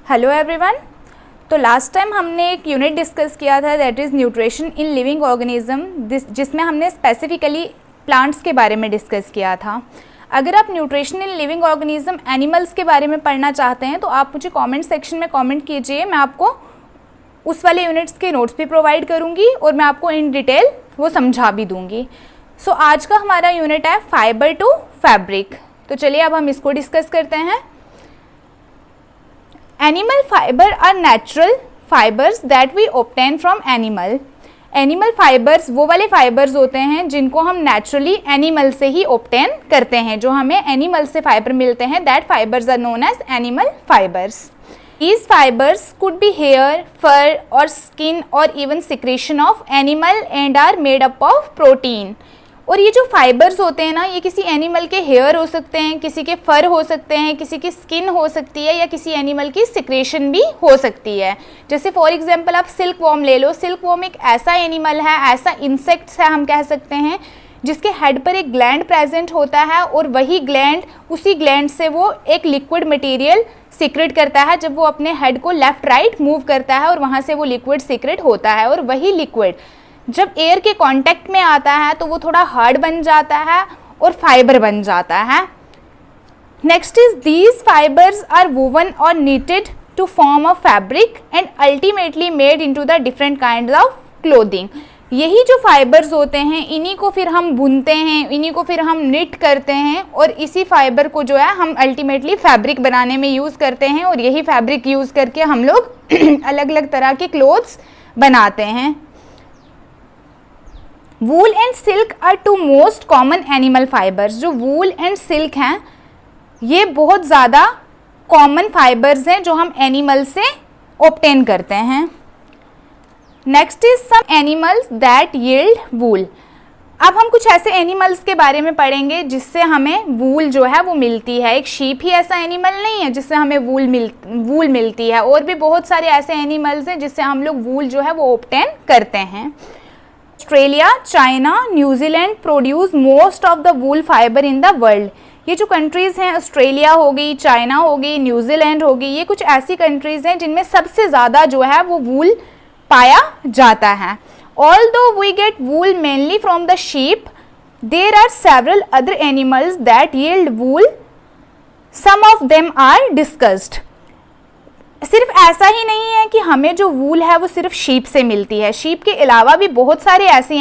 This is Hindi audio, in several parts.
Hello everyone. तो लास्ट टाइम हमने एक यूनिट डिस्कस किया था that is nutrition in living organism, जिसमें हमने स्पेसिफिकली प्लांट्स के बारे में डिस्कस किया था। अगर आप nutrition in living organism animals के बारे में पढ़ना चाहते हैं तो आप मुझे कमेंट सेक्शन में कमेंट कीजिए, मैं आपको उस वाले यूनिट्स के नोट्स भी प्रोवाइड करूँगी और मैं आपको इन डिटेल वो समझा भी दूँगी। सो आज का हमारा यूनिट है फाइबर टू फैब्रिक। तो चलिए अब हम इसको डिस्कस करते हैं। Animal fiber are natural fibers that we obtain from animal. Animal fibers वो वाले fibers होते हैं जिनको हम naturally animal से ही obtain करते हैं, जो हमें animal से fiber मिलते हैं। That fibers are known as animal fibers. These fibers could be hair, fur or skin or even secretion of animal and are made up of protein. और ये जो फाइबर्स होते हैं ना, ये किसी एनिमल के हेयर हो सकते हैं, किसी के फर हो सकते हैं, किसी की स्किन हो सकती है या किसी एनिमल की सिक्रेशन भी हो सकती है। जैसे फॉर एग्जांपल आप सिल्क वॉर्म ले लो। सिल्क वॉर्म एक ऐसा एनिमल है, ऐसा इंसेक्ट्स है हम कह सकते हैं, जिसके हेड पर एक ग्लैंड प्रेजेंट होता है और वही ग्लैंड, उसी ग्लैंड से वो एक लिक्विड मटेरियल सीक्रेट करता है। जब वो अपने हेड को लेफ्ट राइट मूव करता है और वहाँ से वो लिक्विड सीक्रेट होता है, और वही लिक्विड जब एयर के कांटेक्ट में आता है तो वो थोड़ा हार्ड बन जाता है और फाइबर बन जाता है। Next is these fibres are woven और knitted to form a fabric and ultimately made into the different kinds of clothing. यही जो फाइबर्स होते हैं, इन्हीं को फिर हम बुनते हैं, इन्हीं को फिर हम निट करते हैं और इसी फाइबर को जो है हम अल्टीमेटली फैब्रिक बनाने में यूज़ करते हैं, और यही फैब्रिक यूज़ करके हम लोग अलग अलग तरह के क्लोथ्स बनाते हैं। Wool and silk are two most common animal fibres. जो वूल एंड सिल्क हैं ये बहुत ज़्यादा कॉमन फाइबर्स हैं जो हम एनिमल से ऑब्टेन करते हैं। Next is some animals that yield wool. अब हम कुछ ऐसे एनिमल्स के बारे में पढ़ेंगे जिससे हमें वूल जो है वो मिलती है। एक शीप ही ऐसा एनिमल नहीं है जिससे हमें वूल मिलती है, और भी बहुत सारे ऐसे एनिमल्स हैं जिससे हम लोग वूल जो है वो ऑब्टेन करते हैं। Australia, China, New Zealand produce most of the wool fibre in the world. ये जो कंट्रीज़ हैं, ऑस्ट्रेलिया हो गई, चाइना हो गई, न्यूजीलैंड हो गई, ये कुछ ऐसी कंट्रीज़ हैं जिनमें सबसे ज़्यादा जो है वो वूल पाया जाता है। Although we get wool mainly from the sheep, there are several other animals that yield wool, some of them are discussed. सिर्फ ऐसा ही नहीं है कि हमें जो वूल है वो सिर्फ शीप से मिलती है। शीप के अलावा भी बहुत सारे ऐसे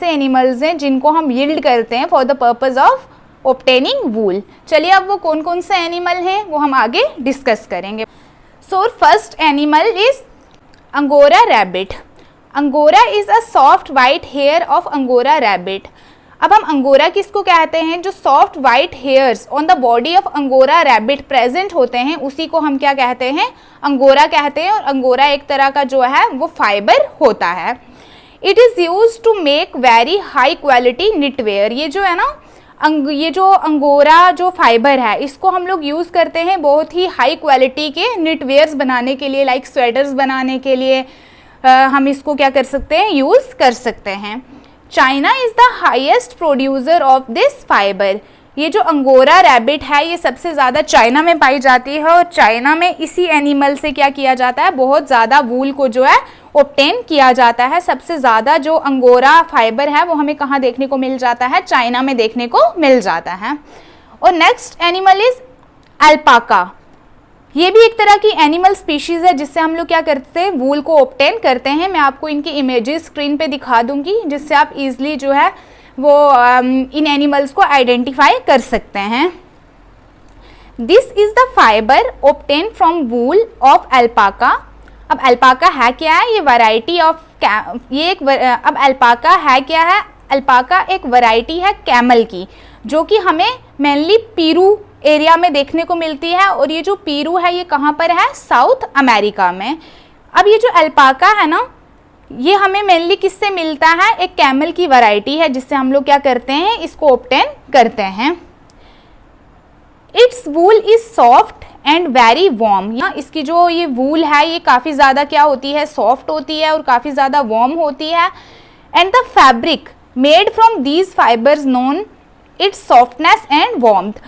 एनिमल्स हैं जिनको हम यील्ड करते हैं for the purpose of obtaining wool. चलिए अब वो कौन कौन से एनिमल हैं वो हम आगे डिस्कस करेंगे। So first animal is angora rabbit. Angora is a soft white hair of angora rabbit. अब हम अंगोरा किसको कहते हैं? जो soft white hairs on the body of angora rabbit present होते हैं उसी को हम क्या कहते हैं? अंगोरा कहते हैं। और अंगोरा एक तरह का जो है वो फाइबर होता है। It is use to make very high quality knitwear. ये जो है ना, ये जो अंगोरा जो फाइबर है इसको हम लोग यूज़ करते हैं बहुत ही हाई क्वालिटी के निटवेयर्स बनाने के लिए, लाइक स्वेटर्स बनाने के लिए हम इसको क्या कर सकते हैं? यूज़ कर सकते हैं। China is the highest producer of this fibre. ये जो अंगोरा रैबिट है ये सबसे ज़्यादा चाइना में पाई जाती है, और चाइना में इसी एनिमल से क्या किया जाता है? बहुत ज़्यादा वूल को जो है ऑब्टेन किया जाता है। सबसे ज़्यादा जो अंगोरा फाइबर है वो हमें कहाँ देखने को मिल जाता है? चाइना में देखने को मिल जाता है। और नेक्स्ट एनिमल इज़ अल्पाका। ये भी एक तरह की एनिमल स्पीशीज़ है जिससे हम लोग क्या करते हैं? वूल को ऑब्टेन करते हैं। मैं आपको इनकी इमेजेस स्क्रीन पे दिखा दूंगी जिससे आप इजीली जो है वो इन एनिमल्स को आइडेंटिफाई कर सकते हैं। This is the fibre obtain from wool of alpaca. अब अल्पाका है क्या है? ये वैरायटी ऑफ अब अल्पाका है क्या है? अल्पाका एक वैरायटी है कैमल की, जो कि हमें मेनली पीरू एरिया में देखने को मिलती है। और ये जो पीरू है ये कहाँ पर है? साउथ अमेरिका में। अब ये जो अल्पाका है ना, ये हमें मेनली किससे मिलता है? एक कैमल की वैरायटी है जिससे हम लोग क्या करते हैं? इसको ऑब्टेन करते हैं। It's wool is soft and very warm. या इसकी जो ये वूल है ये काफ़ी ज़्यादा क्या होती है? सॉफ्ट होती है और काफ़ी ज़्यादा वार्म होती है। And the fabric made from these fibres known it's softness and warmth.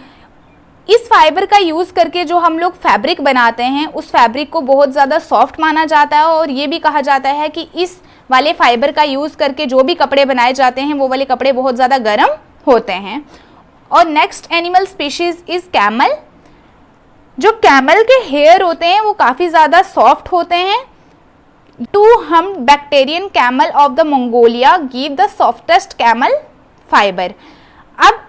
इस फाइबर का यूज़ करके जो हम लोग फैब्रिक बनाते हैं उस फैब्रिक को बहुत ज़्यादा सॉफ्ट माना जाता है और ये भी कहा जाता है कि इस वाले फाइबर का यूज़ करके जो भी कपड़े बनाए जाते हैं वो वाले कपड़े बहुत ज़्यादा गर्म होते हैं। और next animal species is camel. जो कैमल के हेयर होते हैं वो काफ़ी ज़्यादा सॉफ्ट होते हैं। टू हम Bactrian camel of the Mongolia give the softest camel fibre. अब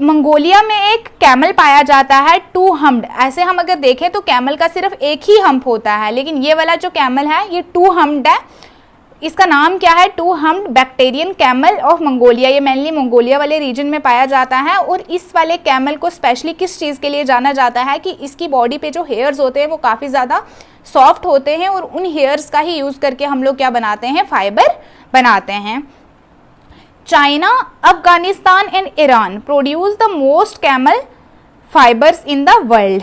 मंगोलिया में एक कैमल पाया जाता है टू हम्ड। ऐसे हम अगर देखें तो कैमल का सिर्फ एक ही हम्प होता है, लेकिन ये वाला जो कैमल है ये टू हम्ड है। इसका नाम क्या है? Two humped bactrian camel of Mongolia. ये मेनली मंगोलिया वाले रीजन में पाया जाता है और इस वाले कैमल को स्पेशली किस चीज़ के लिए जाना जाता है कि इसकी बॉडी पे जो हेयर्स होते हैं वो काफ़ी ज़्यादा सॉफ्ट होते हैं और उन हेयर्स का ही यूज़ करके हम लोग क्या बनाते हैं? फाइबर बनाते हैं। China, Afghanistan and Iran produce the most camel fibres in the world.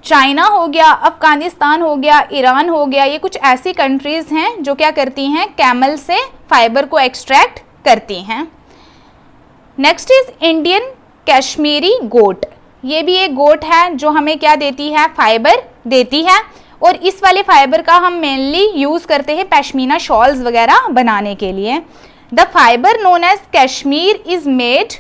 China हो गया, अफगानिस्तान हो गया, ईरान हो गया, ये कुछ ऐसी कंट्रीज़ हैं जो क्या करती हैं? कैमल से फाइबर को एक्सट्रैक्ट करती हैं। नेक्स्ट इज इंडियन कश्मीरी गोट। ये भी एक गोट है जो हमें क्या देती है? फाइबर देती है। और इस वाले फाइबर का हम मेनली यूज़ करते हैं पश्मीना शॉल्स वगैरह बनाने के लिए। The fibre known as cashmere is made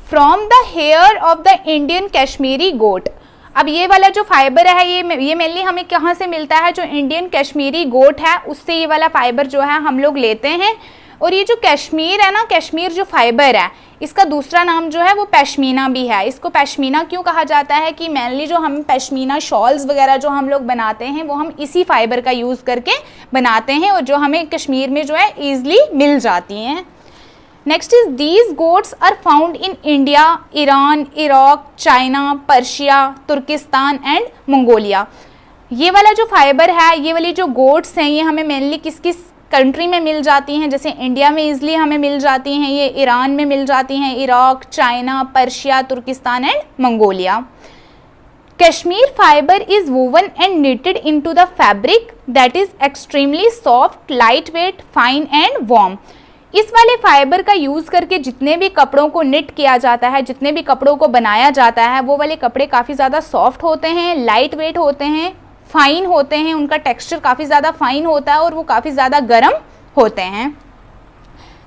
from the hair of the Indian Kashmiri goat. अब ये वाला जो फाइबर है ये मेनली हमें कहाँ से मिलता है? जो इंडियन कश्मीरी गोट है उससे ये वाला फाइबर जो है हम लोग लेते हैं। और ये जो कश्मीर है ना, कश्मीर जो फाइबर है इसका दूसरा नाम जो है वो पश्मीना भी है। इसको पश्मीना क्यों कहा जाता है? कि मेनली जो हम पश्मीना शॉल्स वगैरह जो हम लोग बनाते हैं वो हम इसी फाइबर का यूज़ करके बनाते हैं और जो हमें कश्मीर में जो है ईजिली मिल जाती हैं। Next is these goats are found in India, Iran, Iraq, China, Persia, Turkestan and Mongolia. ये वाला जो फाइबर है, ये वाली जो गोट्स हैं ये हमें मेनली किस किस कंट्री में मिल जाती हैं? जैसे इंडिया में ईजिली हमें मिल जाती हैं, ये ईरान में मिल जाती हैं, Iraq, China, Persia, Turkestan and Mongolia. Cashmere fibre is woven and knitted into the fabric that is extremely soft, lightweight, fine and warm। इस वाले फाइबर का यूज़ करके जितने भी कपड़ों को निट किया जाता है, जितने भी कपड़ों को बनाया जाता है वो वाले कपड़े काफ़ी ज़्यादा सॉफ्ट होते हैं, लाइट वेट होते हैं, फाइन होते हैं, उनका टेक्सचर काफ़ी ज़्यादा फाइन होता है और वो काफ़ी ज़्यादा गर्म होते हैं।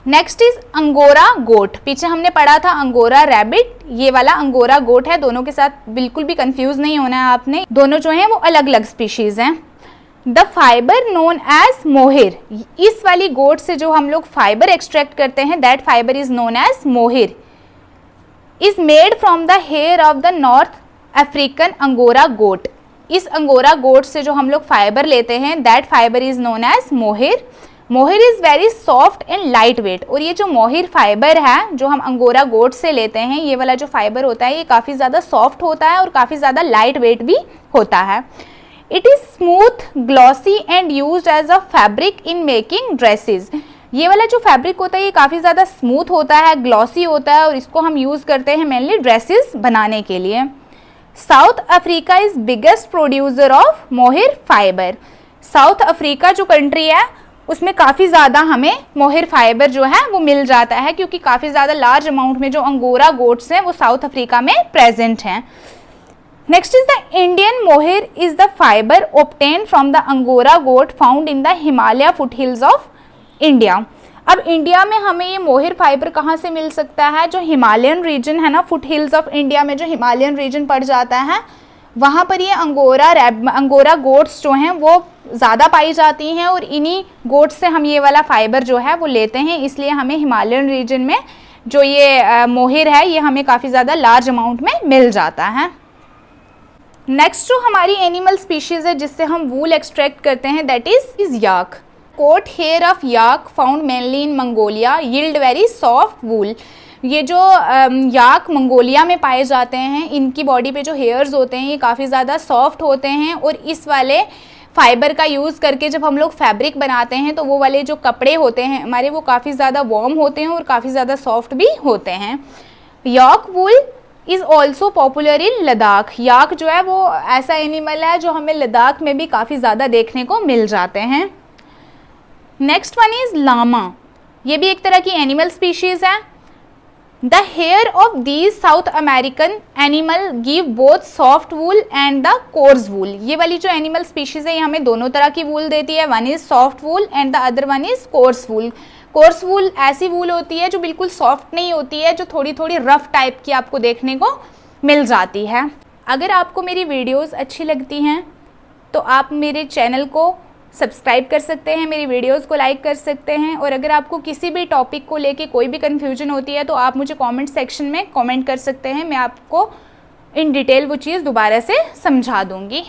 नेक्स्ट इज अंगोरा गोट। पीछे हमने पढ़ा था अंगोरा रैबिट, ये वाला अंगोरा गोट है। दोनों के साथ बिल्कुल भी कंफ्यूज नहीं होना है आपने, दोनों जो हैं वो अलग अलग स्पीशीज हैं। द फाइबर नोन एज मोहिर। इस वाली गोट से जो हम लोग फाइबर एक्सट्रैक्ट करते हैं that fibre is known as mohair. Is made from the hair of the North African angora goat. इस अंगोरा गोट से जो हम लोग फाइबर लेते हैं that fibre is known as mohair. Mohair is very soft and light weight. और ये जो मोहिर फाइबर है जो हम अंगोरा गोट से लेते हैं, ये वाला जो फाइबर होता है ये काफ़ी ज़्यादा सॉफ्ट होता है और काफ़ी ज़्यादा लाइट वेट भी होता है। It is smooth, glossy and used as a fabric in making dresses. ये वाला जो फैब्रिक होता है ये काफ़ी ज़्यादा स्मूथ होता है, ग्लॉसी होता है और इसको हम यूज़ करते हैं मेनली ड्रेसेस बनाने के लिए। South Africa is biggest producer of मोहिर फाइबर। साउथ अफ्रीका जो कंट्री है उसमें काफ़ी ज़्यादा हमें मोहिर फाइबर जो है वो मिल जाता है क्योंकि काफ़ी ज़्यादा लार्ज अमाउंट में जो अंगोरा गोट्स हैं वो साउथ अफ्रीका में प्रेजेंट हैं। Next is the Indian mohair is the fibre obtain from the angora goat found in the Himalaya foothills of India. अब इंडिया में हमें ये मोहिर फाइबर कहाँ से मिल सकता है? जो हिमालयन रीजन है ना, फुट हिल्स ऑफ इंडिया में जो हिमालयन रीजन पड़ जाता है वहाँ पर ये अंगोरा गोट्स जो हैं वो ज़्यादा पाई जाती हैं और इन्हीं गोट्स से हम ये वाला फाइबर जो है वो लेते हैं। इसलिए हमें हिमालयन रीजन में जो ये मोहिर है ये हमें काफ़ी ज़्यादा लार्ज अमाउंट में मिल जाता है। नेक्स्ट जो हमारी एनिमल स्पीशीज़ है जिससे हम वूल एक्सट्रैक्ट करते हैं that is yak. Coat hair of yak found mainly in Mongolia yield very soft wool. ये जो याक मंगोलिया में पाए जाते हैं इनकी बॉडी पे जो हेयर्स होते हैं ये काफ़ी ज़्यादा सॉफ्ट होते हैं और इस वाले फाइबर का यूज़ करके जब हम लोग फैब्रिक बनाते हैं तो वो वाले जो कपड़े होते हैं हमारे वो काफ़ी ज़्यादा वार्म होते हैं और काफ़ी ज़्यादा सॉफ्ट भी होते हैं। Yak wool is also popular in Ladakh. Yak जो है वो ऐसा एनिमल है जो हमें लद्दाख में भी काफ़ी ज़्यादा देखने को मिल जाते हैं। Next one is llama. ये भी एक तरह की एनिमल स्पीशीज़ है। The hair of these South American animal give both soft wool and the coarse wool. ये वाली जो एनिमल स्पीशीज है ये हमें दोनों तरह की वूल देती है, one is soft wool and the other one is coarse wool. Coarse wool ऐसी वूल होती है जो बिल्कुल सॉफ्ट नहीं होती है, जो थोड़ी थोड़ी रफ टाइप की आपको देखने को मिल जाती है। अगर आपको मेरी वीडियोस अच्छी लगती हैं तो आप मेरे चैनल को सब्सक्राइब कर सकते हैं, मेरी वीडियोस को लाइक कर सकते हैं, और अगर आपको किसी भी टॉपिक को लेके कोई भी कन्फ्यूजन होती है तो आप मुझे कमेंट सेक्शन में कमेंट कर सकते हैं, मैं आपको इन डिटेल वो चीज़ दोबारा से समझा दूँगी।